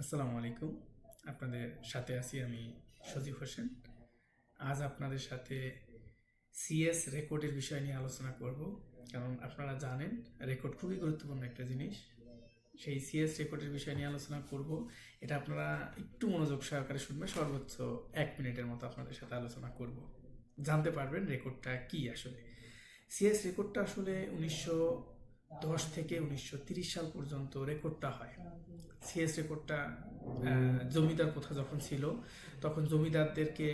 আসসালামু আলাইকুম। আপনাদের সাথে আছি আমি সজীব হোসেন। আজ আপনাদের সাথে সিএস রেকর্ডের বিষয় নিয়ে আলোচনা করব। কারণ আপনারা জানেন রেকর্ড খুবই গুরুত্বপূর্ণ একটা জিনিস। সেই সিএস রেকর্ডের বিষয় নিয়ে আলোচনা করব। এটা আপনারা একটু মনোযোগ সহকারে শুনবেন। সর্বোচ্চ 1 মিনিটের মতো আপনাদের সাথে আলোচনা করব। জানতে পারবেন রেকর্ডটা কি আসলে। সিএস রেকর্ডটা আসলে 1910 থেকে 1930 সাল পর্যন্ত রেকর্ডটা হয়। সিএস রেকর্ডটা জমিদার প্রথা যখন ছিল তখন জমিদারদেরকে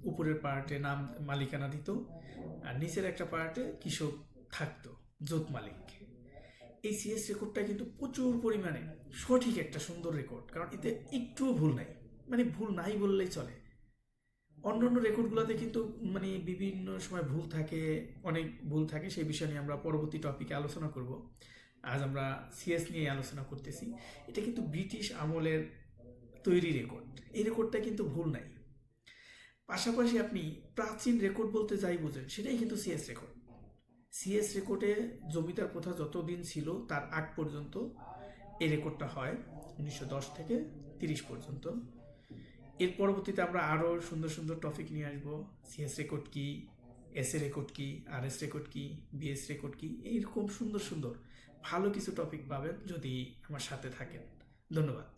উপরের পার্টে নাম মালিকানা দিত, আর নিচের একটা পার্টে কৃষক থাকতো, জোত মালিক। এই সিএস রেকর্ডটা কিন্তু প্রচুর পরিমাণে সঠিক একটা সুন্দর রেকর্ড, কারণ এতে একটুও ভুল নাই, মানে ভুল নাই বললেই চলে। অন্যান্য রেকর্ডগুলোতে কিন্তু মানে বিভিন্ন সময় ভুল থাকে, অনেক ভুল থাকে। সেই বিষয় নিয়ে আমরা পরবর্তী টপিকে আলোচনা করব। আজ আমরা সিএস নিয়ে আলোচনা করতেছি। এটা কিন্তু ব্রিটিশ আমলের তৈরি রেকর্ড। এই রেকর্ডটা কিন্তু ভুল নাই। পাশাপাশি আপনি প্রাচীন রেকর্ড বলতে যাই বোঝেন সেটাই কিন্তু সিএস রেকর্ড। সিএস রেকর্ডে জমিদার প্রথা যতদিন ছিল তার আগ পর্যন্ত এই রেকর্ডটা হয়, 1910 থেকে 30 পর্যন্ত। এর পরবর্তীতে আমরা আরও সুন্দর সুন্দর টপিক নিয়ে আসবো। সিএস রেকর্ড কি, এস এ রেকর্ড কি, আর এস রেকর্ড কি, বিএস রেকর্ড কি, এইরকম সুন্দর সুন্দর ভালো কিছু টপিক পাবেন যদি আমার সাথে থাকেন। ধন্যবাদ।